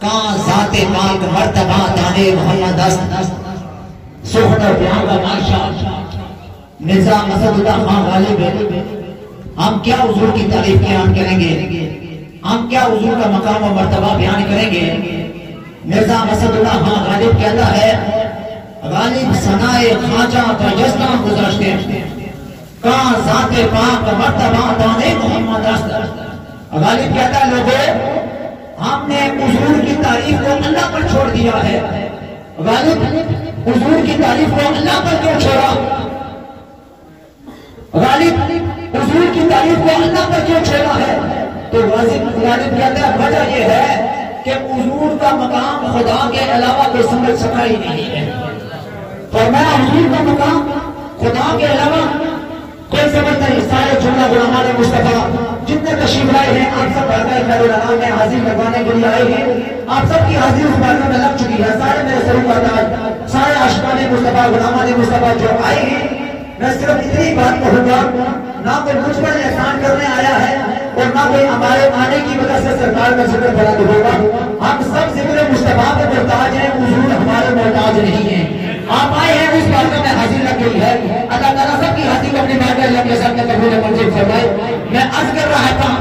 کہاں ذات پاک مرتبہ دانے محمد است سخن و بیان کا بادشاہ نظام اسد اللہ خان غالب ہے. ہم کیا حضور کی تعریف بیان کریں گے, ہم کیا حضور کا مقام و مرتبہ بیان کریں گے. نظام اسد اللہ خان غالب کہتا ہے غالب ثنائے خواجہ بجزنا گزشتے کہاں ذات پاک مرتبہ دانے محمد است. غالب کہتا ہے لوگوں ہم نے حضور کی تعریف کو اللہ پر چھوڑ دیا ہے. غالب حضور کی تعریف کو اللہ پر کیوں چھوڑا؟ غالب حضور کی تعریف کو اللہ پر کیوں چھوڑا ہے؟ تو غالب کہتا ہے وجہ یہ ہے کہ حضور کا مقام خدا کے علاوہ کوئی سمجھ سکا ہی نہیں ہے. فرمایا حضور کا مقام خدا کے علاوہ کوئی سمجھتا نہیں. سارے جملہ غلامان مصطفیٰ جتنے تشریف لائے ہیں آپ سب بھرکائی خیر الانام میں حاضر کروانے کے لیے آئے ہیں. آپ سب کی حاضری اس بارے میں لگ چکی ہے. سارے میرے سروں کا تاج سارے عاشقان مصطفیٰ غلامان مصطفیٰ جو آئے ہیں, میں صرف اتنی بات کہوں گا نہ کوئی مجھ پر احسان کرنے آیا ہے اور نہ کوئی ہمارے آنے کی وجہ سے سرکار کا ذکر بنا دے ہوگا. ہم سب ذکر مصطفیٰ کے محتاج ہیں, حضور ہمارے محتاج نہیں ہیں. آپ آئے ہیں اس بات میں حاضر لگ گئی ہے. اللہ تعالیٰ سب کی حاضری اپنی بات اللہ کے ساتھ قبول منظور فرمائے. میں عرض کر رہا تھا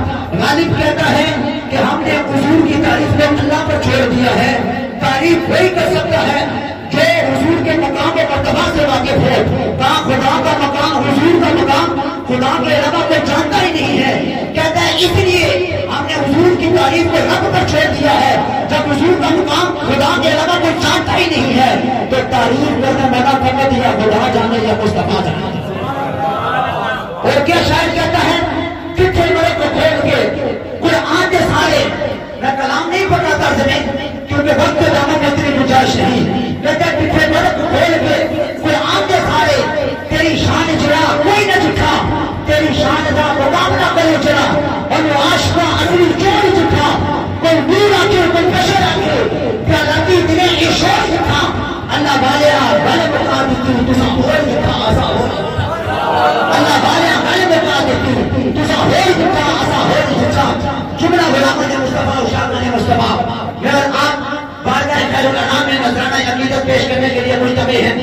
غالب کہتا ہے کہ ہم نے حضور کی تعریف کو اللہ پر چھوڑ دیا ہے. تعریف وہی کر سکتا ہے جو حضور کے مقام و مرتبہ سے واقف ہو. کہاں خدا کا مقام, حضور کا مقام خدا کے علاوہ کوئی جانتا ہی نہیں ہے. کہتا ہے اس لیے ہم نے حضور کی تعریف کو رب پر چھوڑ دیا ہے. جب حضور کا مقام خدا کے علاوہ کوئی جانتا ہی نہیں ہے تو تعریف کرنا منع کرنے دیا خدا جانے یا مصطفیٰ جانے. اور کیا شاعر کہتا ہے کتنے بڑے کو کھول کے قرآن کے سارے, میں کلام نہیں پڑھاتا زمین کیونکہ وقت جانا میں اتنی گنجائش نہیں. کہتا ہے کتنے بڑے کو کھول کے قرآن کے سارے تیری شان جڑا کوئی نہ جھٹا, تیری شان کا مقابلہ کرے چلا اور وہ عاشقہ اصلی چوری جھٹا. کوئی نور آ کے کوئی بشر آ کے کیا لگی دنے ایشور جھٹا. اللہ والے والے بتا دیتی تُسا ہوئی جھٹا آسا ہوئی. اللہ والے والے بتا دیتی تُسا ہوئی جھٹا آسا ہوئی جھٹا. جملہ غلامان مصطفیٰ اشارہ مصطفیٰ میرا آپ بارگاہ خیر الانام میں نذرانہ عقیدت پیش کرنے کے لیے مجتمع ہیں.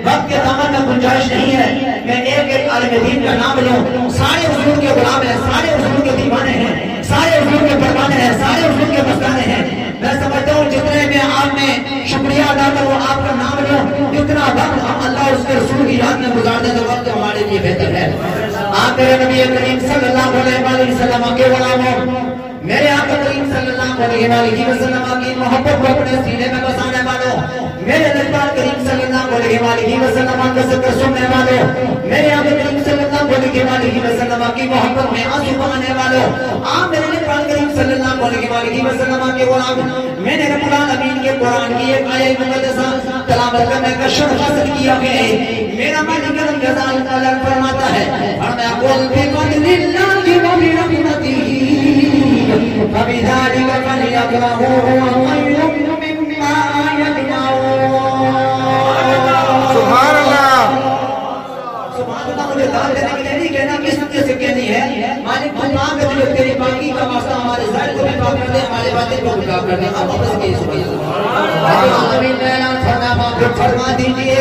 وقت کے دامن میں گنجائش نہیں ہے میں ایک ایک عالم دین کا نام لوں. سارے حضور کے غلام ہیں, سارے حضور کے دیوانے ہیں, سارے حضور کے پروانے ہیں, سارے حضور کے مستانے ہیں. میں سمجھتا ہوں جتنے میں آپ نے شکریہ ادا کرو آپ کا نام لوں اتنا وقت ہم اللہ اور اس کے رسول کی یاد میں گزار دیں تو وقت ہمارے لیے بہتر ہے. آپ میرے نبی کریم صلی اللہ علیہ وسلم کے غلام ہو, میرے آقا کریم صلی اللہ علیہ وسلم کی محبت کو اپنے سینے میں بسانے والوں, میرے نبی کریم صلی اللہ علیہ وسلم کا ذکر سننے والوں, میرے آقا کریم صلی اللہ علیہ وسلم کی محبت میں آنسو بہانے والوں, آپ میرے نبی کریم صلی اللہ علیہ وسلم کے غلام, میں نے رب العالمین کے قرآن کی ایک آیت مقدسہ تلاوت کرنے کا شرف حاصل کیا ہے. میرا مالک کرم جزائے تعالیٰ فرماتا ہے اور میں اقول بفضل اللہ و برحمتہ فبذلك فليفرحوا هو خير مما يجمعون. سبحان اللہ. سبحان اللہ. مجھے داد دینے کے لیے نہیں کہنا کس طرح سے کہنی ہے. مالک تو ماں کے جو تیری پاکی کا واسطہ ہمارے ظاہر کو بھی پاک کر دے, ہمارے باطن کو بھی پاک کر دے. آپ بس کی سبحان اللہ. آمین. میں اعلان فرما دیجئے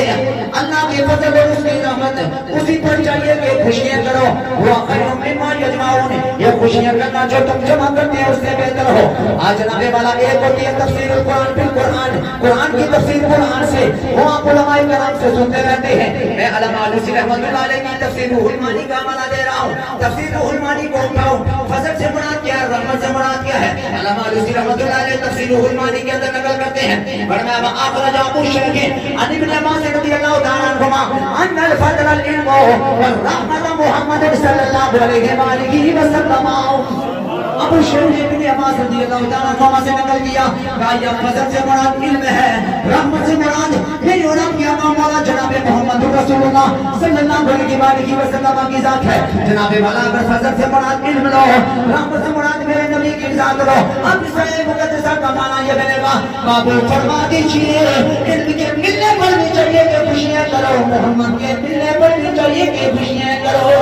اللہ کے فضل اور اس کی رحمت اسی پر چاہیے کہ خوشیاں کرو. وہ خیر مما یجمعون, یہ خوشیاں کرنا جو تم جمع کرتے ہیں اس سے بہتر ہو. آج جناب والا ایک ہوتی ہے تفسیر القرآن پھر قرآن, قرآن کی تفسیر قرآن سے وہ آپ علماء کرام سے سنتے رہتے ہیں. میں علامہ علوسی رحمت اللہ علیہ کی تفسیر روح المانی کا حوالہ دے رہا ہوں. تفسیر روح المانی کو اٹھاؤ, فضل سے مراد کیا ہے, رحمت سے مراد کیا ہے. علامہ علوسی رحمت اللہ علیہ تفسیر روح المانی کے اندر نقل کرتے ہیں فرمایا آخر جامع الشیخ عن ابن عباس رضی اللہ تعالیٰ عنہما ان الفضل العلم والرحمت محمد صلی اللہ علیہ وآلہ وسلم. ابو شیخ ابن عباس رضی اللہ تعالیٰ عنہما سے نقل کیا کہ یہ فضل سے مراد علم ہے, رحمت سے مراد میری اور آپ کی امام والا جناب محمد رسول اللہ صلی اللہ علیہ وسلم کی ذات ہے. جناب والا اگر فضل سے مراد علم لو, رحمت سے مراد میرے نبی کی ذات لو, اب اس مقدسہ کا معنی یہ بنے گا قابل فرما دیجئے علم کے ملنے پر بھی چاہیے کہ خوشیاں کرو, محمد کے ملنے پر بھی چاہیے کہ خوشیاں کرو.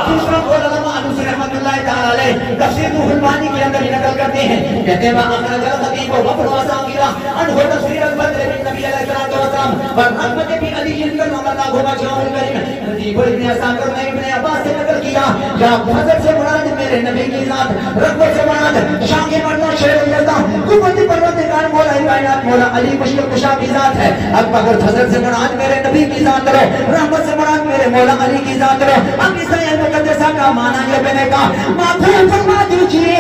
دوسرا قول علامہ علوسی رحمت اللہ ताला अलैह तफसीर रूहुल मानी के अंदर ही नकल करते हैं, कहते हैं वहां अखरजल खतीब व वफरवासा गिरा अनहु तफसीर अल-बद्र बिन नबी अलैहिस्सलातु वस्सलाम व रहमत भी अली करमल्लाहु वजहहुल करीम। नजीब इब्न असाकर ने इब्न अब्बास से नकल किया, या फजल से मुराद मेरे नबी की जात, रहमत से मुराद शाह के मर्दा शेर अल्लाह कुव्वत परवरदिगार मौला कायनात मौला अली मुश्किल कुशा की जात है। अब अगर फजल से मुराद मेरे नबी की जात करो, रहमत से मुराद मेरे मौला अली की जात करो, अब इस मुकद्दसा का माना ये मैंने कहा माफूल फरमा दीजिए,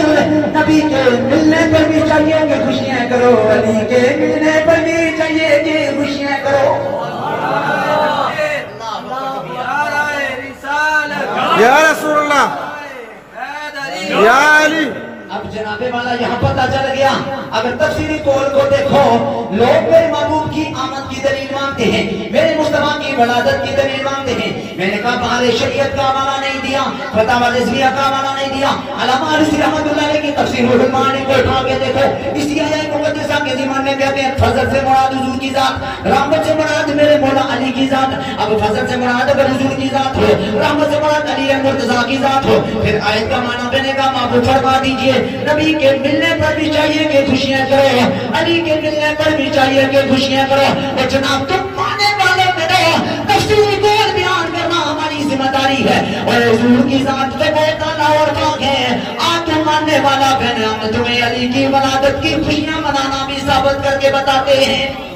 नबी के मिलने पर भी चाहिए कि खुशियां करो, अली के मिलने पर भी चाहिए कि खुशियां करो। या रसूलल्लाह या अली। अब जनाबे वाला यहाँ पता चल गया, अगर तफसीरी कौल को देखो, लोग मेरे महबूब की आमद की दलील मांगते हैं, मेरे मुस्तफा की वलादत की दलील मांगते हैं। मैंने कहा बाहर शरीयत का हवाला नहीं दिया, फतावा रिज़विया का हवाला नहीं दिया, अल्लामा अलूसी रहमतुल्लाह अलैह की तफसीर रूहुल मानी को उठा के देखो, इसी आयत मुकद्दसा के ज़िमन में कहते हैं फजल से मुराद हुजूर की जात, रहमत से मुराद मेरे मौला अली की जात। अब फजल से मुराद अगर हुजूर की जात हो, रहमत से मुराद अली मुर्तज़ा की जात हो, फिर आयत का माना मैंने कहा महबूब फरमा दीजिए, नबी के मिलने पर भी चाहिए कि खुशियां करो, अली के मिलने पर भी चाहिए कि खुशियां करो। और जनाब तुम मानने वाले मेरे तफसीरी कौल बयान करना हमारी जिम्मेदारी है, और हुजूर की जात पे बहुत आला और पाक है। आज तुम मानने वाला बहन हम तुम्हें अली की वलादत की खुशियां मनाना भी साबित करके बताते हैं।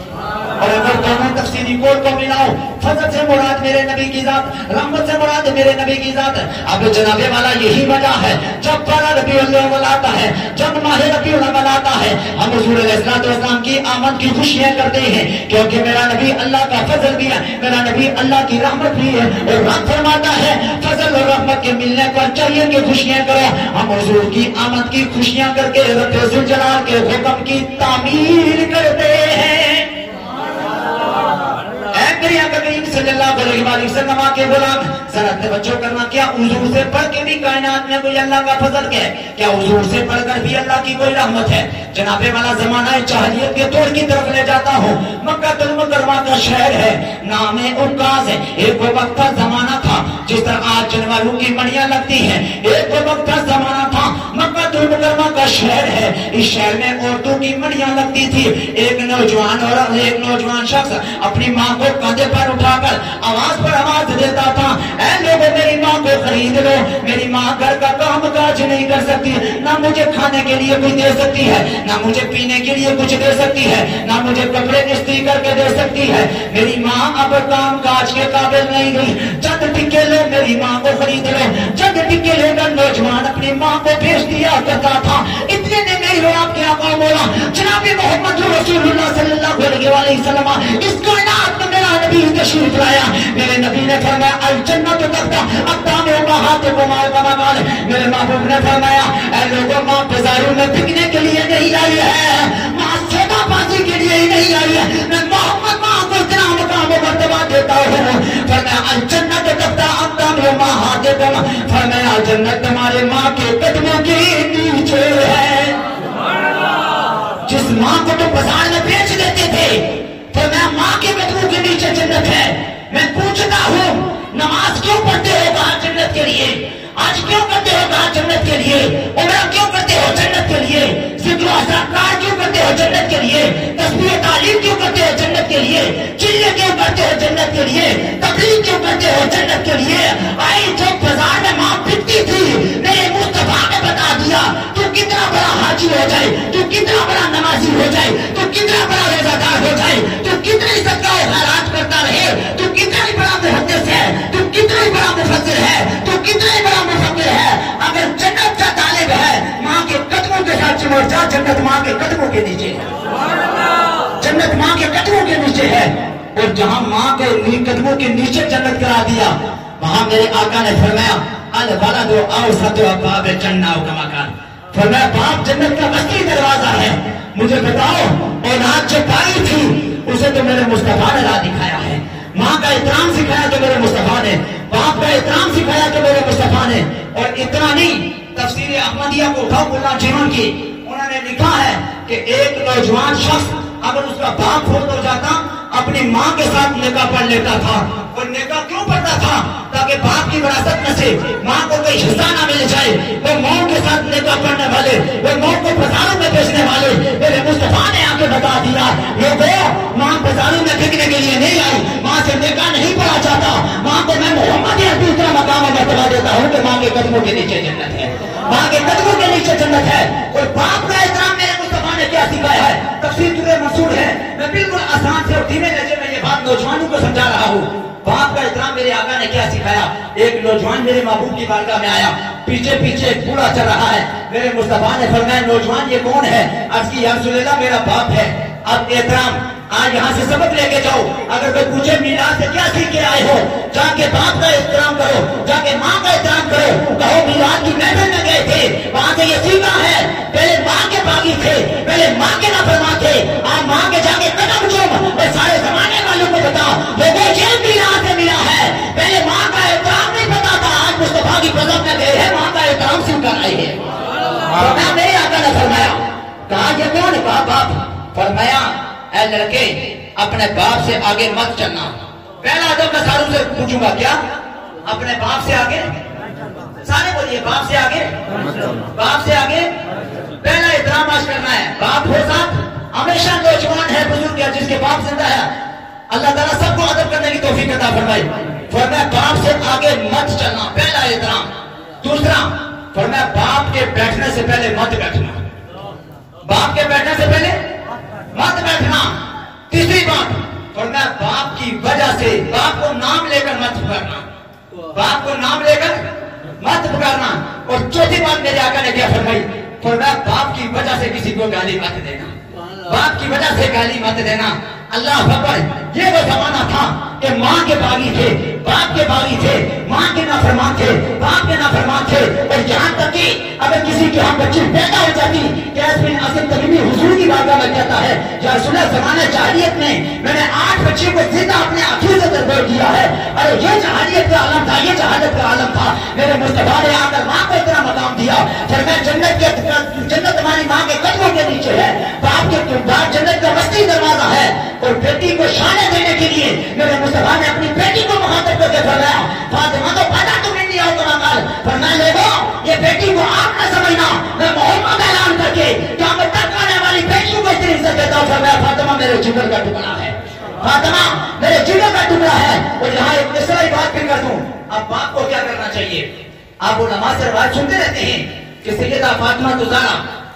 और अगर दोनों तफसीरी कौल को मिलाओ, फजल से मुराद मेरे नबी की जात, रहमत से मुराद मेरे नबी की जात। अब जनाबे वाला यही वजह है, जब बारह रबीउल अव्वल आता है, जब माह रबीउल अव्वल आता है, हम हुजूर अलैहिस्सलातु वस्सलाम की आमद की खुशियां करते हैं, क्योंकि मेरा नबी अल्लाह का फजल भी है, मेरा नबी अल्लाह की रहमत भी है। और रब फरमाता है फजल और रहमत के मिलने पर चाहिए कि खुशियां करो। हम हुजूर की आमद की खुशियां करके रब ज़ुल जलाल के हुक्म की तामीर करते हैं। सल्लल्लाहु अलैहि वसल्लम के गुलाम जरा तवज्जो करना, क्या हुजूर से बढ़ के भी कायनात में कोई अल्लाह का फजल है? क्या हुजूर से बढ़कर भी अल्लाह की कोई रहमत है? जनाबे वाला जमाना जाहिलियत के दौर की तरफ ले जाता हूँ। मक्का मुकर्रमा का शहर है, नाम है उक्कास है। एक वो वक्त का जमाना था जिस तरह आज जनवालों की मणियां लगती हैं, एक वो वक्त का जमाना था, मक्का मुकर्रमा का शहर है, इस शहर में औरतों की मणियां लगती थी। एक नौजवान शख्स अपनी माँ को कंधे पर उठाकर आवाज पर आवाज देता था, ऐ लोगों मेरी माँ को खरीद लो, मेरी माँ घर का काम काज नहीं कर सकती, ना मुझे खाने के लिए कुछ दे सकती है, ना मुझे पीने के लिए कुछ दे सकती है, ना मुझे कपड़े इस्त्री करके दे सकती है। मेरी माँ अब काम काज के काबिल नहीं रही, चंद टिक्के लो मेरी माँ को खरीद लो। चंद टिक्के लेकर नौजवान अपनी माँ को भेज दिया करता था। इतने ने नहीं रो आपके आका मौला जनाब मोहम्मद रसूलुल्लाह सल्लल्लाहु अलैहि वसल्लम इस कायनात में मेरा नबी तशरीफ लाया। मेरे नबी ने फरमाया अल जन्नत तख्ता अक़दाम उम्महातिकुम कमा, मेरे महबूब ने फरमाया ऐ लोगों माँ बाजारों में बिकने के लिए नहीं आई है, माँ सौदाबाजी के लिए ही नहीं आई है। मैं मोहम्मद माँ को इतना मकाम मर्तबा देता हूँ। फरमाया अल जन्नत तख्ता अक़दाम उम्महातिकुम, फरमाया जन्नत तुम्हारे माँ के कदमों के नीचे है। जिस माँ को तुम बाजार में बेच देते थे, फरमाया माँ के कदमों के नीचे जन्नत है। मैं पूछता हूँ नमाज क्यों पढ़ते हो कहा जन्नत के लिए, आज क्यों करते हो कहा जन्नत के लिए, उम्रा क्यों करते हो जन्नत के लिए, जिक्र असरार क्यों करते हो जन्नत के लिए, तस्बीह तालीम क्यों करते हो जन्नत के लिए, चिल्ले क्यों करते हो जन्नत के लिए, तकलीफ क्यों करते हो जन्नत के लिए। आई जब बाजार में माँ बिकती थी, मेरे मुस्तफा ने बता दिया तू कितना बड़ा हाजी हो जाए, तू कितना बड़ा नमाजी हो जाए, तू कितना बड़ा रोजादार हो जाए, तू कितनी सदका खैरात करता रहे, तू कितना ही बड़ा मुहद्दिस है, तू कितना ही बड़ा मुफस्सिर है, तू कितना ही बड़ा मुफक्किर है, अगर जन्नत का तालिब है माँ के कदमों के साथ चिमट जा, जन्नत माँ के कदमों के नीचे है, जन्नत माँ के कदमों के नीचे है। और जहाँ माँ के कदमों के नीचे जन्नत करा दिया, वहां मेरे आका ने फरमाया अल वलदु औसतु अब्वाब जन्नह व कमा कान, फरमाया बाप जन्नत का वसी दरवाजा है। मुझे बताओ औलाद जो पाई थी उसे तो मेरे मुस्तफा ने राह दिखाया है, माँ का इतराम सिखाया तो मेरे मुस्तफा ने, बाप का इतराम सिखाया तो मेरे मुस्तफा ने। और इतना नहीं, तफसीर अहमदिया को उठाओ मुल्ला जीवन की, उन्होंने लिखा है कि एक नौजवान शख्स अगर उसका बाप फौत हो जाता, अपनी माँ के साथ निकाह पढ़ लेता था। और निकाह क्यों पढ़ता था? ताकि बाप की विरासत में से माँ को कोई हिस्सा ना मिल जाए। वो मौत के साथ निकाह पढ़ने वाले, वो मौत को बाजारों में बेचने वाले, मेरे मुस्तफा ने आके बता दिया, लोगों, माँ बाजारों में बिकने के लिए नहीं आई, माँ से निकाह नहीं पढ़ा जाता। माँ को मैं मोहम्मद या दूसरा मकाम बता देता हूँ कि माँ के कदमों के नीचे जन्नत है, माँ के कदमों के नीचे जन्नत है। और बाप का एहतराम मेरे मुस्तफा ने क्या सिखाया है? तफसीर दुर्रे मंसूर है, मैं बिल्कुल आसान से और धीमे लहजे में ये बात नौजवानों को समझा रहा हूँ। बाप का एहतराम मेरे आका ने क्या सिखाया? एक नौजवान मेरे महबूब की बारगाह में आया, पीछे पीछे एक बूढ़ा चल रहा है। मेरे मुस्तफा ने फरमाया, नौजवान ये कौन है? अर्ज़ की, या रसूल अल्लाह, मेरा बाप है। अब एहतराम, आज यहाँ से सबक लेके जाओ। अगर कोई पूछे मीलाद से क्या सीख के आए हो, जाके बाप का एहतराम करो, जाके माँ का एहतराम करो। कहो मीलाद की महफिल में गए थे, वहां से ये सीखा है, पहले माँ के बागी थे, पहले माँ के नाफरमान थे, आज माँ के जाके कदम चूम और सारे जमाने वालों को बता, लोगों ये मीलाद से मिला है। पहले माँ का एहतराम नहीं पता था, आज मुस्तफा की कदम में गए हैं, माँ का एहतराम सीख कर आए हैं। मेरे आका ने फरमाया, कहा ये कौन? कहा बाप। फरमाया, ऐ लड़के, अपने बाप से आगे मत चलना। पहला अदब मैं सारों से पूछूंगा, क्या अपने बाप से आगे? सारे बोलिए, बाप से आगे, बाप से आगे। पहला एहतराम आज करना है। बाप हो साथ, हमेशा नौजवान है, बुजुर्ग है, जिसके बाप जिंदा है, अल्लाह ताला सबको अदब करने की तौफीक अता फरमाए। फरमाया, बाप से आगे मत चलना, पहला एहतराम। दूसरा, फरमाया, बाप के बैठने से पहले मत बैठना, बाप के बैठने से पहले मत बैठना। तीसरी बात, फरमाया, बाप की वजह से, बाप को नाम लेकर मत पुकारना, बाप को नाम लेकर मत पुकारना। और चौथी बात मेरे आका ने क्या फरमाई? फरमाया, बाप की वजह से किसी को गाली मत देना, बाप की वजह से गाली मत देना। अल्लाह अकबर, ये वो जमाना था कि माँ के बागी थे, बाप के बागी थे, माँ के नाफरमान थे, बाप के नाफरमान थे। और यहाँ तक कि अगर किसी की हम बच्ची पैदा हो जाती, कैस बिन आसिम तमीमी हुजूर की बारगाह में कहता है, या रसूल ज़माने जाहिलियत में मैंने 8 बच्चे को जिंदा अपने आंखों से दरबार किया है। अरे ये जाहिलियत का आलम था, ये जहालत का आलम था। मेरे मुस्तफा ने आकर माँ को इतना मकाम दिया, फिर मैं जन्नत हमारी माँ के कदमों के नीचे है, बाप के बाप जन्नत का मस्ती दरवाजा है। और बेटी को शाने देने के लिए मेरे मुस्तफा ने अपनी बेटी को मुखातब करके फरमाया, फातिमा तो पैदा तुम्हें नहीं आओ कमाल। फरमाया, लोगों, ये बेटी को आप न समझना, मैं मोहम्मद ऐलान करके क़यामत तक आने वाली बेटियों को इतनी इज्जत देता हूं। फरमाया, फातिमा मेरे जिगर का टुकड़ा है, फातिमा मेरे जिगर का टुकड़ा है। और यहाँ एक दूसरी बात फिर कर दूं, अब बाप को क्या करना चाहिए? आप वो नमाज से रवायत सुनते रहते हैं कि सैयदा फातिमा ज़हरा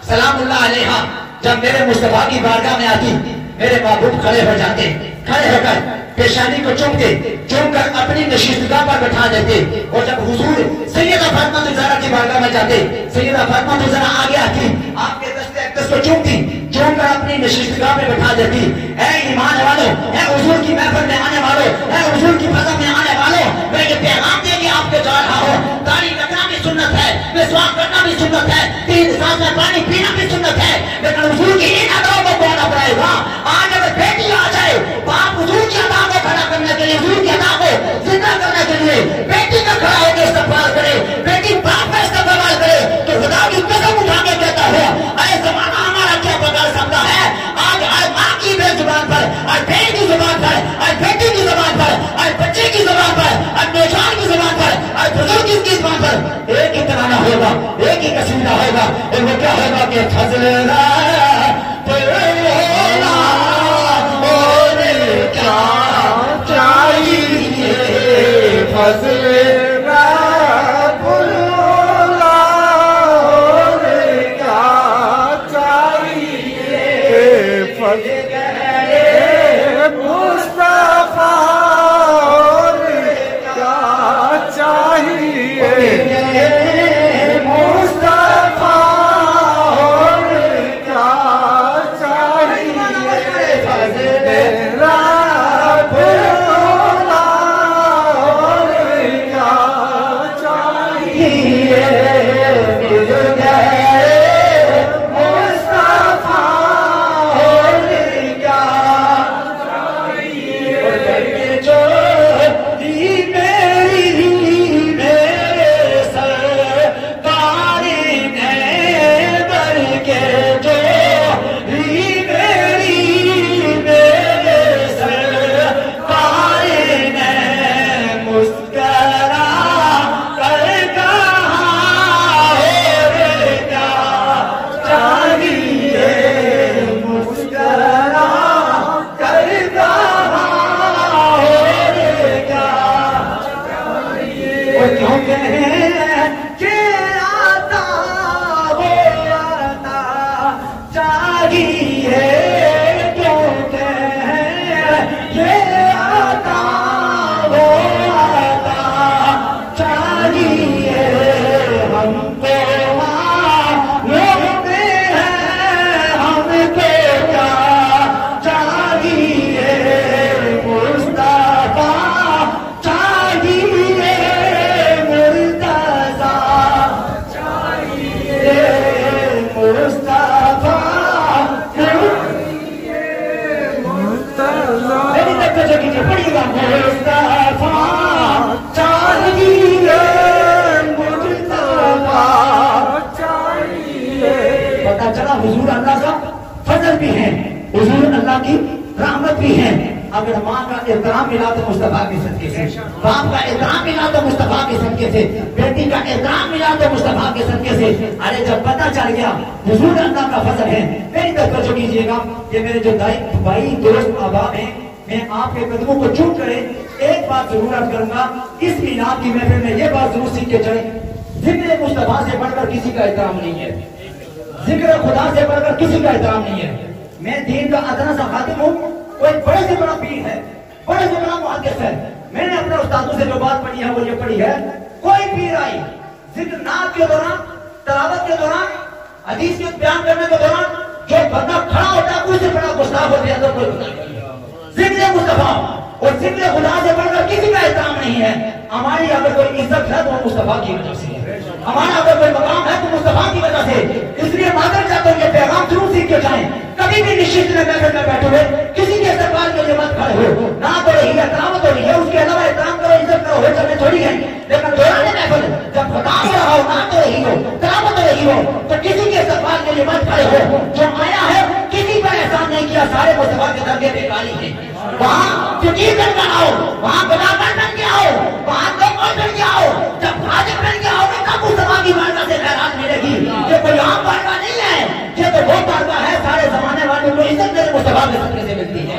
सलामुल्लाह अलैहा जब मेरे मुस्तफा की बारगाह में आती, मेरे महबूब खड़े हो जाते, खड़े होकर पेशानी को चूमते, चूमकर अपनी नशिस्तगाह पर बैठा देते। और जब हुजूर सैयदा फातिमा ज़हरा की बारगाह में जाते, सैयदा फातिमा ज़हरा आगे आती, आपके दस्ते अक़दस को चूमती, चूमकर अपनी नशिस्तगाह पे बैठा देती। ऐ ईमान वालों, ऐ हुजूर की महफिल में आने वालों, ऐ हुजूर की फज़ा में आने वालों, मैं ये पैगाम दे के आपको जा रहा हूँ, दाढ़ी रखना भी सुन्नत है, मिसवाक करना भी सुन्नत है, 3 सांस में पानी पीना भी सुन्नत है, लेकिन हुजूर की इन अदाओं को कौन अपनाएगा? आज अगर बेटी आ जाए, बाप हुजूर की अदा को खड़ा करने के लिए, हुजूर की अदा को जिंदा करने के लिए बेटी का खड़ा होकर इस्तक़बाल करे, बेटी बाप का इस्तक़बाल करे, तो खुदा की कसम उठा के कहता है, अरे जमाना हमारा क्या बगाड़ सकता है? आज माँ की जुबान पर, आज बेटी की जुबान पर, आज बेटी की जुबान पर, आज बच्चे की जुबान पर, आज नौजवान की जुबान पर, आज बुजुर्ग की जुबान पर एक ही तराना होगा, एक ही कसीदा होगा। और वो क्या होगा कि फजलना क्या चाहिए, फजलना बुला क्या चाहिए, फजल मुस्तफा क्या चाहिए, मुस्तफा क्या चाहिए, फजल पता चला हुजूर अल्लाह का फजल भी है, हुजूर अल्लाह की रहमत भी है। अगर माँ का एहतराम मिला तो मुस्तफा के सदके से, बाप का एहतराम मिला तो मुस्तफा के सदके से, बेटी का एहतराम मिला तो मुस्तफा के सदके से। अरे जब पता चल गया हुजूर अल्लाह का फजल है, मेरी तरफ तवज्जो कीजिएगा कि मेरे जो भाई दोस्त अहबाब हैं, मैं आपके कदमों को चूम करे एक बात जरूर अर्ज करूंगा, इस मीलाद की महफिल में ये बात जरूर सीख के चले, जिक्र मुस्तफा से बढ़कर किसी का एहतराम नहीं है, जिक्र खुदा से बढ़कर किसी का एहतराम नहीं है। मैं दीन का अदना सा खातिम हूँ, कोई बड़े से बड़ा पीर है, बड़े से बड़ा मुहद्दिस है, मैंने अपने उस्तादों से जो बात पढ़ी है वो ये पढ़ी है, कोई पीर आई जिक्र नात के दौरान, तलावत के दौरान, हदीस के बयान करने के दौरान जो बंदा खड़ा होता है उससे बड़ा गुस्ताख होते हैं, तो कोई बता नहीं। जिक्र मुस्तफा और जिक्र खुदा से बढ़कर किसी का एहतराम नहीं है। हमारी अगर कोई इज्जत है तो मुस्तफा की वजह से है, हमारा अगर कोई मकाम है तो मुस्तफा की वजह से। इसलिए मादर चाहता हूँ ये पैगाम जरूर सीख के जाएं, कभी भी निश्चित न बैठे हुए किसी के सरकार के लिए मत खड़े हो, ना तो रही है करामत हो रही है, उसके अलावा एहतराम करो, इज्जत करो, हो चलने थोड़ी है। लेकिन दौरान महफिल जब खताब हो रहा हो, ना तो रही हो, करामत हो रही हो, तो किसी के सरकार के लिए मत खड़े हो। जो आया है किसी पर एहसान नहीं किया, सारे मुस्तफा के दरगे बेकारी है। वहाँ फकीर बन के आओ, वहाँ गुलामर बन के आओ, वहाँ गौर बन के आओ, जब हाजिर बन के आओगे तब मुस्तफा की बारगाह से खैरात मिलेगी। ये कोई आम बारगाह नहीं है, ये तो वो बारगाह है सारे जमाने वालों को इज्जत मेरे मुस्तफा के सदके से मिलती है।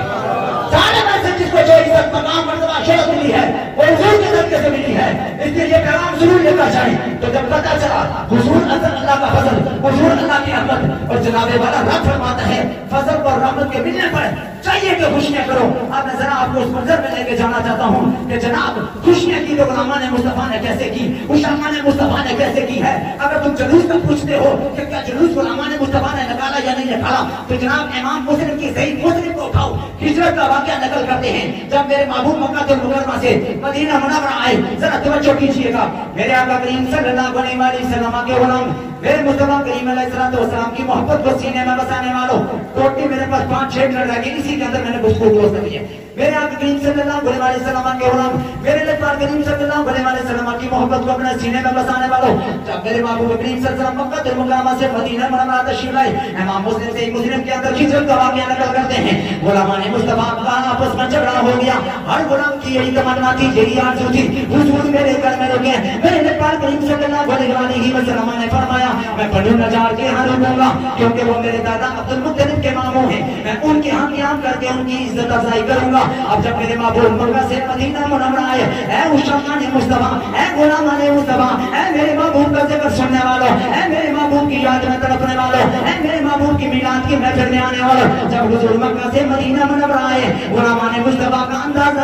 सारे में से जिसको जो इज्जत मकाम मर्तबा शरफ मिली है वो हुजूर के सदके से मिली है। इसलिए ये पैगाम जरूर लेकर जाए। तो जब पता चला हुजूर अल्लाह का फजल, हुजूर अल्लाह की रहमत, और जनाबे वाला रब फरमाता है फजल और रहमत के मिलने पर चाहिए कि खुशियां करो। अब मैं जरा आपको उस मंजर में लेके जाना चाहता हूँ कि जनाब खुशियां की तो गुलामा ने मुस्तफा ने कैसे की, उशामा ने मुस्तफा ने कैसे की है। अगर तुम जुलूस का पूछते हो कि क्या जुलूस गुलामा ने मुस्तफा ने निकाला या नहीं निकाला, तो जनाब इमाम मुस्लिम की सही मुस्लिम को उठाओ, हिजरत का वाकया नकल करते हैं। जब मेरे महबूब मक्का तुल मुकर्रमा से मदीना मुनव्वरा आए, जरा तवज्जो कीजिएगा, मेरे आका करीम सल्लल्लाहु अलैहि वसल्लम के गुलाम मेरे मुस्तफा करीम अलैहिस्सलाम की मोहब्बत को सीने में बसाने वालों, टोटी मेरे पास 5-6 मिनट लगे, इसी के अंदर मैंने उसको दोस्त किया। मेरे आका करीम सल्लल्लाहु अलैहि वसल्लम के गुलाम मेरे लफ्ज़ करीम सल्लल्लाहु अलैहि वसल्लम की मोहब्बत को अपने सीने में बसाने वालों, जब मेरे महबूब करीम सल्लल्लाहु अलैहि वसल्लम मक्का तुल मुकर्रमा से मदीना मुनव्वरा तशरीफ लाए, इमाम मुस्लिम से मुस्लिम के अंदर हिजरत का वाकया नकल करते हैं। गुलामाने मुस्तफा का आपस में झगड़ा हो गया, हर गुलाम की यही तमन्ना थी, यही आरज़ू थी, हुजूर मेरे घर में रुके। मेरे लफ्ज़ करीम सल्लल्लाहु अलैहि वसल्लम ने फरमाया मैं बनु नजार के यहाँ रुकूंगा, क्योंकि वो मेरे दादा अब्दुल मुत्तलिब के मामू हैं, मैं उनके यहाँ क़याम करके उनकी इज्जत अफजाई करूंगा। अब जब मेरे महबूब मक्का से मदीना मुनव्वरा आए, ऐ उशामा ने मुस्तफा, ऐ गुलामा ने मुस्तफा, ऐ मेरे महबूब का जिक्र सुनने वालों, ऐ मेरे महबूब की याद में तड़पने वालों, ऐ मेरे महबूब की मिलाद की महफिल में आने वालों, जब हुजूर मक्का से मदीना मुनव्वरा आए, गुलामा ने मुस्तफा का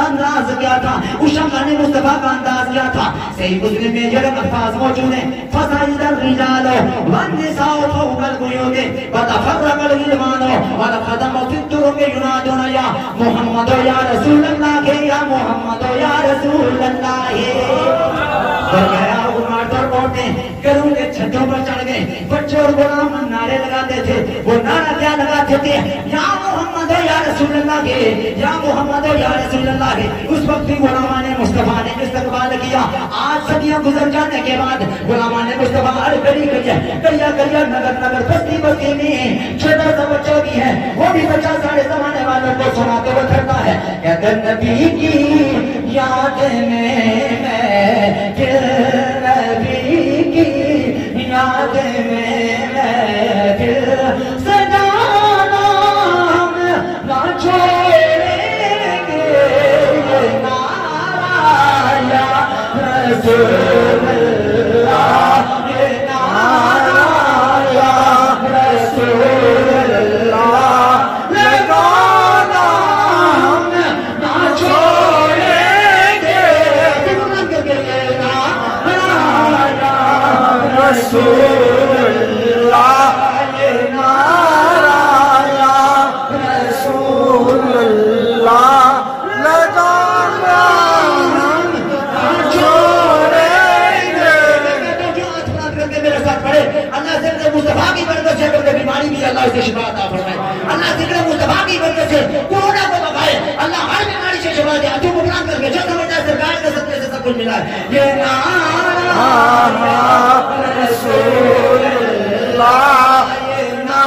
अंदाज क्या था, उशामा ने मुस्तफा का अंदाज क्या था। सही मुस्लिम में ये अल्फाज मौजूद हैं, फसाइदर रिजालो वन्निसाउ फौकल गुयूदे वतफर्रकल इल्मानो वलखदम फित्तुरुक युनादुना या मुहम्मद या रसूल अल्लाह, या मुहम्मद या रसूल अल्लाह। घरों के छतों पर चढ़ गए, बच्चे और गुलाम नारे लगाते थे। वो नारा क्या लगाते थे, या मोहम्मद या रसूल अल्लाह के, या मोहम्मद या रसूल अल्लाह के। उस वक्त भी गुलामा ने मुस्तफा ने इस्तकबाल किया। आज सदियां गुजर जाने के बाद गुलामा ने मुस्तफा हर गली गलिया नगर बस्ती बस्ती में छोटा सा बच्चा भी है, वो भी बच्चा सारे जमाने वालों को सुनाते हुए फिरता है, कहते नबी की याद में मैं फिर, नबी की याद में मैं फिर सदा नाम ना छोड़ेंगे, नारा या रसूल अल्लाह, ये नारा या रसूल अल्लाह, लगाना हम ना छोड़ेंगे, रसूल अल्लाह, ये नारा या रसूल अल्लाह, लगाना हम ना छोड़ेंगे। मेरे साथ पढ़े, अल्लाह जिक्र मुस्तफा की बरकत से करके बीमारी भी अल्लाह से शिफा अता फरमाए, अल्लाह जिक्र मुस्तफा की बरकत से कोरोना को भगाए, अल्लाह हर बीमारी से शिफा दे। तू बुकरान करके जो समझता है सरकार के सदके से सब कुछ मिला है। ये नारा रसूल अल्लाह, ये नारा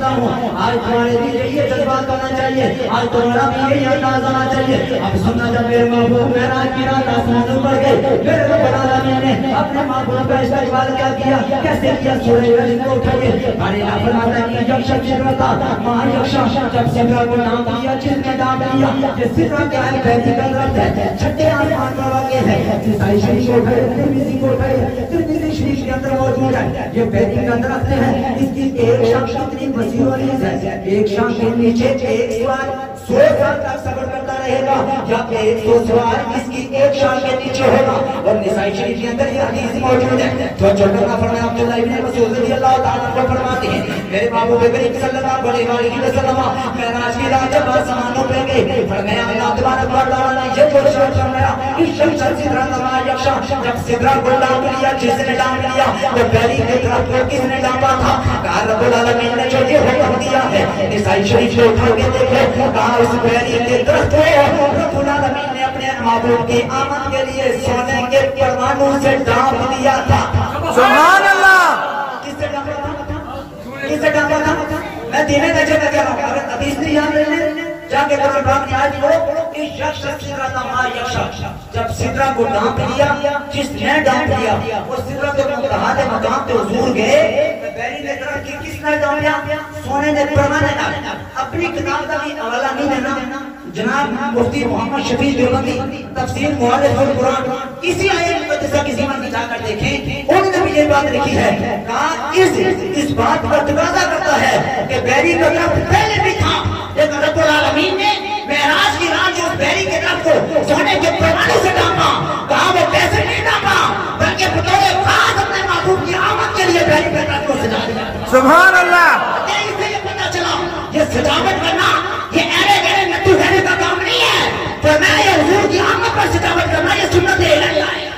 کرتا ہوں آج تمہارے بھی یہ جذبات ہونا چاہیے آج تمہارا بھی یہی انداز آنا چاہیے اب سننا جب میرے محبوب معراج کی رات آسمانوں پر گئے میرے رب العالمین نے اپنے محبوب کا استقبال کیا کیسے کیا سورہ یاسین کو اٹھائیے ارے اللہ فرماتا ہے کہ یکشا سدرہ مہا یکشا جب سدرہ کو نام دیا جس نے نام دیا یہ سدرہ کیا ہے بیتی کا درد ہے چھٹے آسمان پر واقع ہے عیسائی شریف کو اٹھائے ترمذی کو اٹھائے ترمذی شریف کے اندر موجود ہے یہ بیتی کا درد ہے اس کی ایک شاخ کتنی وسیع و عریض ہے ایک شاخ کے نیچے ایک سوار 100 سال تک سفر کرتا رہے گا یا 100 سوار اس کی ایک شاخ کے نیچے ہوگا اور نسائی شریف کے اندر یہ حدیث موجود ہے تو جو کرنا فرمایا عبداللہ ابن مسعود رضی اللہ تعالیٰ عنہ فرماتے ہیں میرے محبوب کریم صلی اللہ علیہ وسلم معراج کی رات جب آسمانوں پہ گئے فرمایا اللہ تبارک و تعالیٰ نے یہ ارشاد فرمایا اس شخص سدرہ نما یکشا جب سدرہ کو ڈانپ لیا جس نے ڈانپ لیا تو پہلی کی طرف کو کس نے ڈانپا تھا کہا رب العالمین نے جو یہ حکم دیا ہے نسائی شریف کو اٹھا کے دیکھے کہا اس پہلی کی طرف کو رب العالمین نے اپنے محبوب کی آمد کے لیے سونے کے پروانوں سے ڈانپ دیا تھا سبحان اللہ کس سے ڈانپا تھا کس سے ڈانپا تھا میں دینے نجے میں کہہ رہا ہوں اگر حدیث نہیں یاد رہنے جا کے قرآن پاک میں آج پڑھو اس شخص سدرہ نما یکشا جب سدرہ کو ڈانپ لیا جس نے ڈانپ لیا وہ سدرہ کے منتہا مقام پہ حضور گئے بیری نے طرح کی کس نے ڈانپ لیا سونے نے پروانے ڈانپا اپنی کتاب کا بھی حوالہ نہیں دینا جناب مفتی محمد شفیع دیوبندی تفسیر مؤرخ القرآن اسی آیت مقدسہ کی زمین میں جا کر دیکھیں انہوں نے بھی یہ بات لکھی ہے کہا اس بات کا تقاضا کرتا ہے کہ بیری کا طرف پہلے بھی تھا لیکن رب العالمین نے معراج کی رات جو بیری کے طرف کو سونے کے پروانوں سے ڈانپا کہا وہ کیسے نہیں ڈانپا بلکہ بطور خاص اپنے محبوب کی آمد کے لیے بیری کے طرف کو سجا دیا سبحان اللہ اس سے یہ پتہ چلا یہ سجاوٹ کرنا یہ ایرے گرے نتو گرے کا کام نہیں ہے فرمایا یہ حضور کی آمد پر سجاوٹ کرنا یہ سنت الہیہ ہے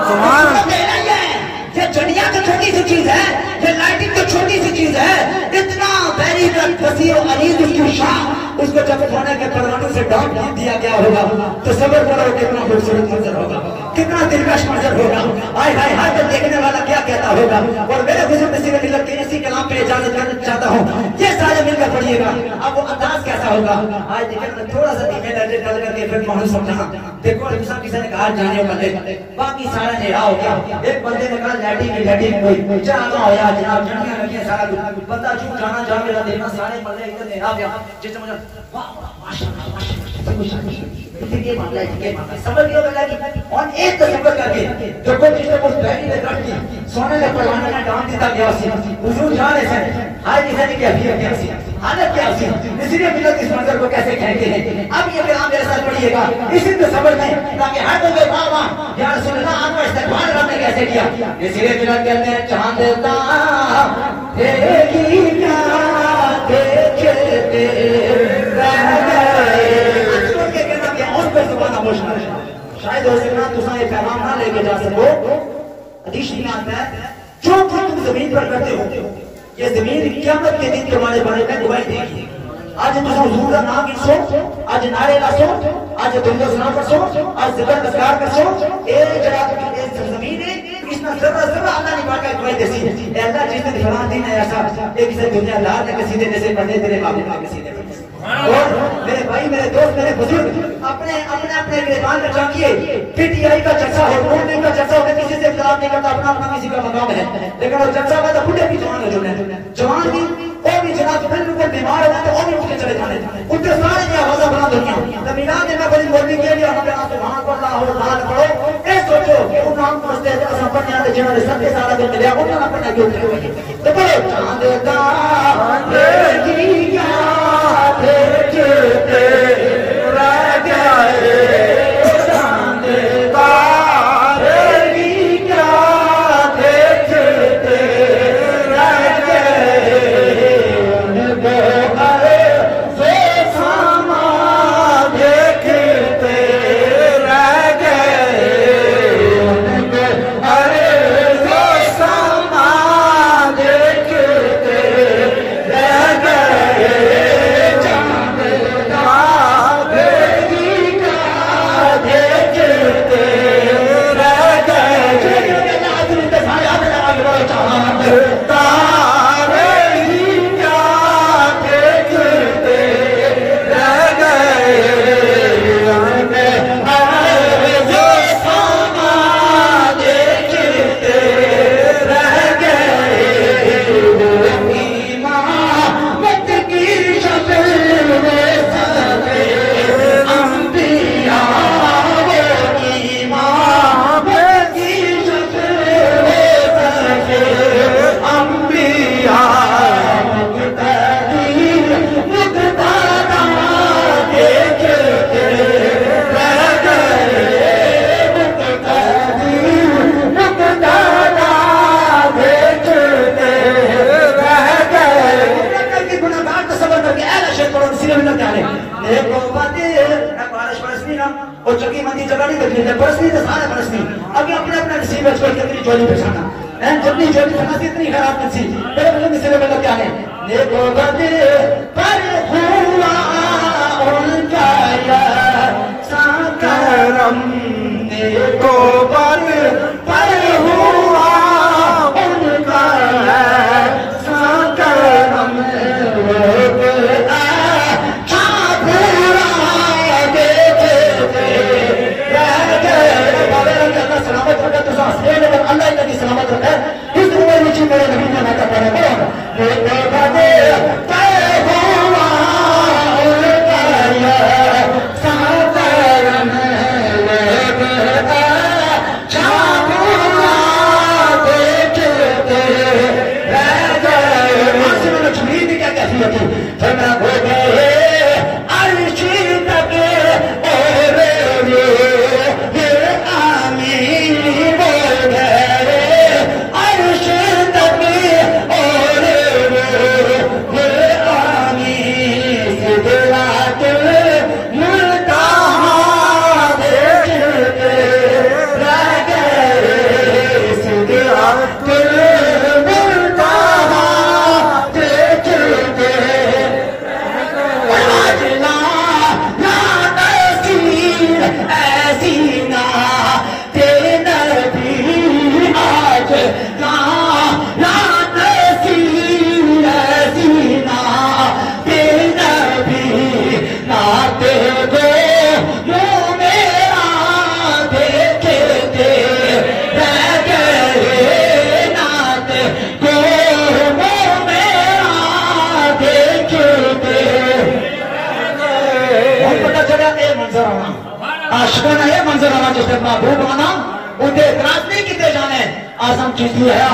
سبحان اللہ یہ چڑیا تو چھوٹی سی چیز ہے یہ لائٹنگ تو چھوٹی سی چیز ہے اتنا بیری کا وسیع و عریض اس کی شان اس کو جب سونے کے پروانوں سے ڈانپ دیا گیا ہوگا تو صبر کرو کتنا خوبصورت منظر ہوگا کتنا دلکش منظر ہوگا آئے ہائے ہائے تو دیکھنے والا کیا کہتا ہوگا اور میرے بزرگ نصیر ملت کے اسی کلام پہ اجازت کرنا چاہتا ہوں یہ سارے مل کر پڑھیے گا اب وہ انداز کیسا ہوگا آج دیکھیں میں تھوڑا سا دھیمے درجے ڈال کر کے پھر محمد سمجھا دیکھو انسان کسی نے کہا جانے والے باقی سارا نیڑا ہو گیا ایک بندے نے کہا لیٹنگ کوئی جانا ہویا جناب جنگیاں لگیاں سارا کچھ بندہ چون جانا جا میرا دیکھنا سارے ملے ادھر نیڑا گیا جس سے مجھے ماشاءاللہ سمجھ گیا لگی اور ایک تصور کر کے جو کوئی جس نے اس بیری نے کٹ دی سونے نے پروانے نے ڈانپ دیتا گیا سی حضور جا رہے تھے آج کسی نے کیا سی حالت کیا سی اسی لیے ملت اس منظر کو کیسے کہتے ہیں اب یہ کلام میرے ساتھ پڑھیے گا اسی تصور میں تاکہ ہر کوئی بابا یا رسول اللہ آپ کا استقبال رب نے کیسے کیا اسی لیے ملت کہتے ہیں چاند تیری کیا دیکھتے رہ گئے شاید ہو سکنا تسا یہ پیغام نہ لے کے جا سکو حدیث میں آتا ہے جو تم زمین پر کرتے ہو یہ زمین قیامت کے دن تمہارے بارے میں گواہی دے گی آج تم حضور کا نام سو آج نعرے لا سو آج تم سنا کر سو آج ذکر تذکار کر سو ایک جگہ زمین ہے اس میں ذرا اللہ نے پاک گواہی دے سی اے اللہ جس نے فلاں دن ہے ایسا ایک سے دنیا دار نے کسی نے جیسے بندے تیرے باپ نے کسی نے اور میرے بھائی میرے دوست میرے بزرگ اپنے گریبان میں چاکیے پی ٹی آئی کا جلسہ ہو گورنمنٹ کا جلسہ ہو کسی سے اختلاف نہیں کرتا اپنا کسی کا مقام ہے لیکن وہ جلسہ ہوا تو بڑھے بھی جوان ہو جانے جوان بھی وہ بھی جناب بالکل بیمار ہو جاتے وہ بھی اٹھ کے چلے جانے ان کے سارے کی آوازہ بنا دنیا تو میلاد میں بڑی مولوی کے لیے ہمیں آپ وہاں پر نہ ہو نال پڑھو اے سوچو کہ ان نام پڑھتے ہیں اساں پڑھنے والے جنہوں نے سب کے سارا دن ملیا انہوں نے پڑھنا کیوں نہیں تو پڑھو چاند تارے کیا دیکھتے رہ گئے چاند تارے کیا دیکھتے رہ گئے ان کو سے ساما دیکھتے رہ گئے ان کو سے ساما دیکھتے رہ देखो बातें बारिश बरसनी ना और चकी मंदी जगह नहीं देखनी है बरसनी तो सारे बरसनी अभी अपने अपने नसीब है छोड़ के अपनी चोली बिछाना है जितनी चोली बिछाना इतनी खराब नसीब मेरे मतलब मिसरे में क्या है देखो बातें पर हुआ उनका या साकरम देखो पर हुआ उनका साकरम अल्लाह की सलामत रखे इस दुनिया में मेरे नबी ने ना कर रहे हो आशिकाना ये मंजर आना जिसने महबूब आना उनके इतराज नहीं किते जाने आजम चीज़ है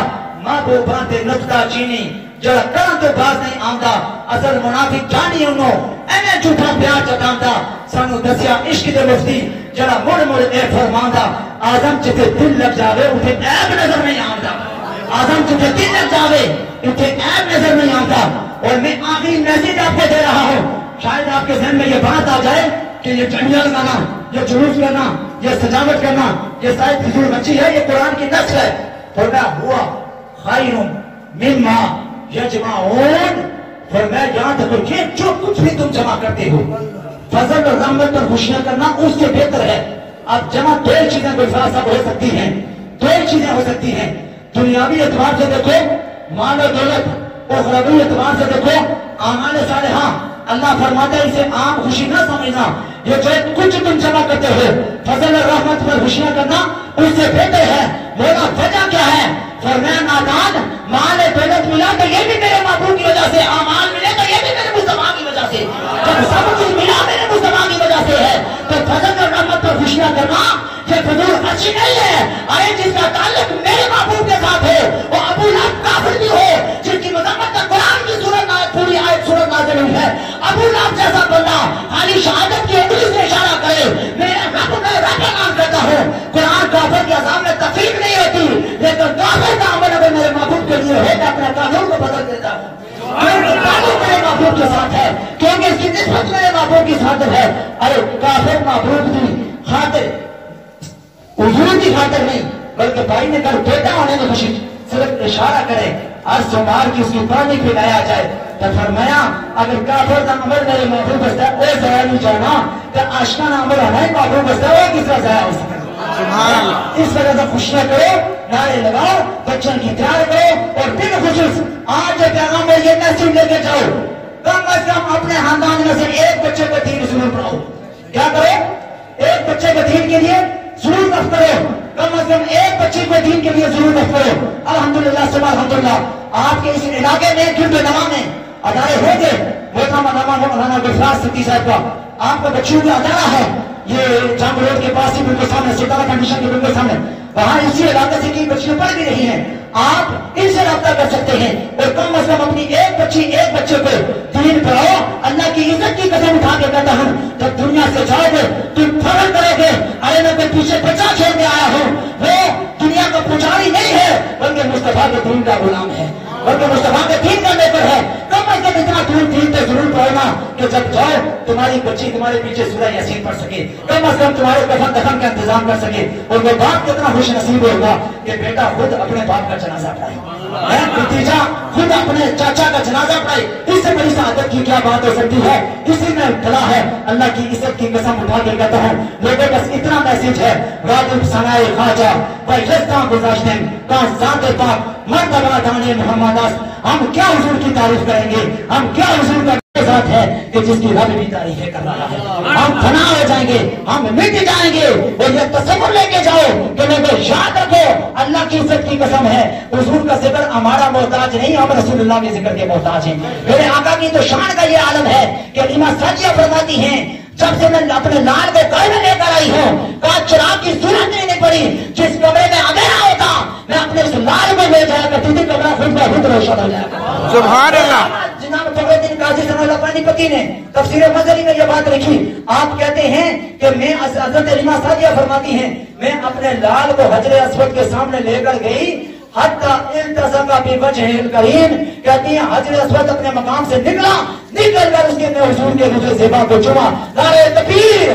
महबूब आते नुक्ता चीनी जरा करण तो बाज नहीं आंदा असल मुनाफिक जानी उन्हों ऐने झूठा प्यार जतांदा सानू दसिया इश्क दे मुफ्ती जरा मुड़ मुड़ ए फरमांदा आजम जिथे दिल लग जावे उठे ऐब नजर नहीं आंदा आजम जिथे दिल लग जावे उठे ऐब नजर नहीं आंदा और मैं आखिरी मैसेज आपको दे रहा हूँ शायद आपके ज़हन में ये बात आ जाए कि ये जंडिया लगाना ये जुलूस करना ये सजावट करना ये शायद फिजूल मच्छी है ये कुरान की नस्ल है फरमा हुआ खैरुम मिम्मा यजमाऊन फरमा याद रखो ये जो कुछ भी तुम जमा करते हो फजल और रहमत पर खुशियां करना उससे बेहतर है अब जमा दो चीजें गुलफाज साहब हो सकती हैं दो चीजें हो सकती हैं दुनियावी एतबार से देखो माल और दौलत उखरवी एतबार से देखो आमाल सालिहा अल्लाह फरमाता है इसे आम खुशी ना समझना ये जो कुछ तुम जमा करते हो फजल और रहमत पर खुशियां करना उससे बेहतर है बोला वजह क्या है फरमाया नादान माल दौलत मिला तो ये भी मेरे महबूब की वजह से आमाल मिले तो ये भी मेरे मुस्तफा की वजह से जब सब कुछ मिला मेरे मुस्तफा की वजह से है तो फजल और रहमत पर खुशियां करना ये फजूल अच्छी नहीं है अरे जिसका ताल्लुक मेरे महबूब के साथ है वो अबू लहब काफिर भी हो जिसकी मज़म्मत कुरान की सूरत पूरी आयत सूरत नाज़िल हुई है अबू लहब जैसा बंदा खाली शहादत की उंगली से इशारा करे मेरा रब मैं रब का नाम करता हूँ कुरान काफिर के अज़ाब में तकलीफ नहीं होती लेकिन काफिर का अमल अगर मेरे महबूब के लिए है तो अपने कानून को बदल देता हूँ कानून मेरे महबूब के साथ है क्योंकि इसकी निस्बत मेरे महबूब की खातिर है अरे काफिर महबूब की खातिर हुजूर की खातिर नहीं बल्कि भाई ने कल बेटा होने की खुशी सिर्फ इशारा करे और सोमवार की उसकी पानी पिलाया जाए तो फरमाया अगर काफिर का अमल मेरे महबूब बसता है वो ज़ाया नहीं जाना तो आशिकाना अमल हमारे महबूब बसता है वो किस तरह ज़ाया हो सकता इस तरह से खुशियां करो नारे लगाओ बच्चों की तैयार करो और बिन खुशूस आज जो पैगाम में ये मैसेज लेके जाओ कम अज कम अपने खानदान में से एक बच्चे को दीन जरूर पढ़ाओ क्या करो एक बच्चे को दीन के लिए जरूर दफ करो कम अज कम एक बच्चे को दीन के लिए जरूर दफ करो अल्हम्दुलिल्लाह सुबह अल्हम्दुलिल्लाह आपके इस इलाके में जुम्मे नमा में अदारे हो गए मौलाना गुलफाज सिद्दीकी साहब का आपका बच्चों में अदारा है ये जाम रोड के पास ही बिल्कुल सामने सितारा कंडीशन के बिल्कुल सामने वहां इसी इलाके से की बच्चियां पढ़ भी रही हैं आप इनसे रब्ता कर सकते हैं और कम अज कम अपनी एक बच्चे को दीन पढ़ाओ अल्लाह की इज्जत की कसम उठा के कहता हूँ जब दुनिया से जाओगे तुम फर्क करोगे अरे मैं कोई पीछे बच्चा छोड़ के आया हूँ वो दुनिया का पुजारी नहीं है बल्कि मुस्तफा के दीन का गुलाम है बल्कि मुस्तफा के दीन का लेकर है कम अज कम जब इतना दूर थी तो जरूर पढ़ना कि जब जाओ तुम्हारी बच्ची तुम्हारे पीछे सूरह यासीन पढ़ सके, कम अज कम तुम्हारे कफन दफन का इंतजाम कर सके। और वो बाप कितना खुश नसीब होगा कि बेटा खुद अपने बाप का जनाजा पढ़ाए, भतीजा खुद अपने चाचा का जनाजा पढ़ाए। इससे बड़ी शहादत की क्या बात हो सकती है? इसी में भला है। अल्लाह की इज्जत की कसम उठा के कहता हूँ, लोगों बस इतना मैसेज है, वाजिब सनाए खाजा वजस्ता गुज़ाश्तिन का ज़ात पाक मर्तबा दाने मोहम्मद। हम क्या हुजूर की तारीफ करेंगे, हम क्या हुजूर का साथ है कि जिसकी रब भी तारीफें कर रहा है। हम फना हो जाएंगे, हम मिट जाएंगे। और ये तसव्वुर लेके जाओ कि लोगों याद रखो, अल्लाह की इज्जत की कसम है, हुजूर का जिक्र हमारा मोहताज नहीं, हम रसूलुल्लाह के जिक्र के मोहताज हैं। मेरे आका की तो शान का ये आलम है कि इमाम साजिया फरमाती हैं, जब से मैं अपने लाल को घर में लेकर आई हूँ, कहा चिराग की जरूरत नहीं पड़ी। जिस कमरे में अंधेरा होता मैं अपने उस लाल में ले जाया करती थी, कमरा खुद ब खुद रोशन हो जाएगा। सुभान अल्लाह। जनाब फखरुद्दीन काजी सनाउल्लाह पानीपती ने तफसीर मज़री में यह बात लिखी। आप कहते हैं कि मैं हज़रत इमाम साजिया फरमाती हैं, मैं अपने लाल को हजरे अस्वद के सामने लेकर गई, हत्ता इल्तज़क़ा बिवजहिल करीम, कहती है हजरे अस्वद अपने मकाम से निकला, निकल कर उसके ने हुजूर के रुजू ज़ेबा को चुमा। नारे तकबीर,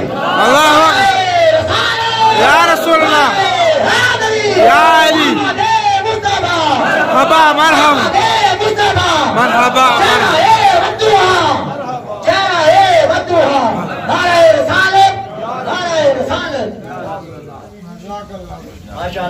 अल्लाह या रसूल अल्लाह, या अली, मरहबा मरहबा मरहबा माशाअल्लाह।